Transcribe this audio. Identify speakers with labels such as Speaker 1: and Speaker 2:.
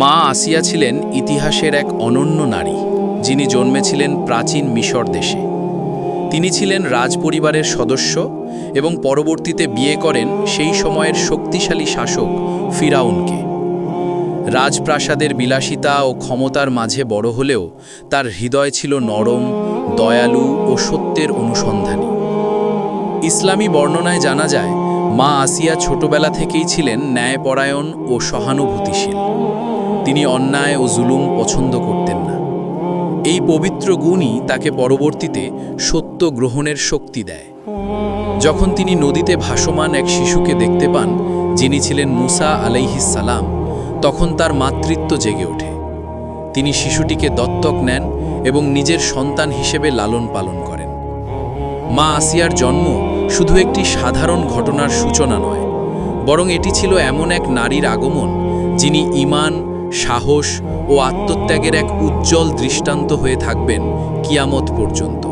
Speaker 1: মা আসিয়া ছিলেন ইতিহাসের এক অনন্য নারী, যিনি জন্মেছিলেন প্রাচীন মিশর দেশে। তিনি ছিলেন রাজপরিবারের সদস্য এবং পরবর্তীতে বিয়ে করেন সেই সময়ের শক্তিশালী শাসক ফিরাউনকে। রাজপ্রাসাদের বিলাসিতা ও ক্ষমতার মাঝে বড় হলেও তার হৃদয় ছিল নরম, দয়ালু ও সত্যের অনুসন্ধানী। ইসলামী বর্ণনায় জানা যায়, মা আসিয়া ছোটবেলা থেকেই ছিলেন ন্যায়পরায়ণ ও সহানুভূতিশীল। তিনি অন্যায় ও জুলুম পছন্দ করতেন না। এই পবিত্র গুণই তাকে পরবর্তীতে সত্য গ্রহণের শক্তি দেয়। যখন তিনি নদীতে ভাসমান এক শিশুকে দেখতে পান, যিনি ছিলেন মুসা আলাইহিস সালাম, তখন তার মাতৃত্ব জেগে ওঠে। তিনি শিশুটিকে দত্তক নেন এবং নিজের সন্তান হিসেবে লালন পালন করেন। মা আসিয়ার জন্ম শুধু একটি সাধারণ ঘটনার সূচনা নয়, বরং এটি ছিল এমন এক নারীর আগমন, যিনি ঈমান, সাহস ও আত্মত্যাগের এক উজ্জ্বল দৃষ্টান্ত হয়ে থাকবেন কিয়ামত পর্যন্ত।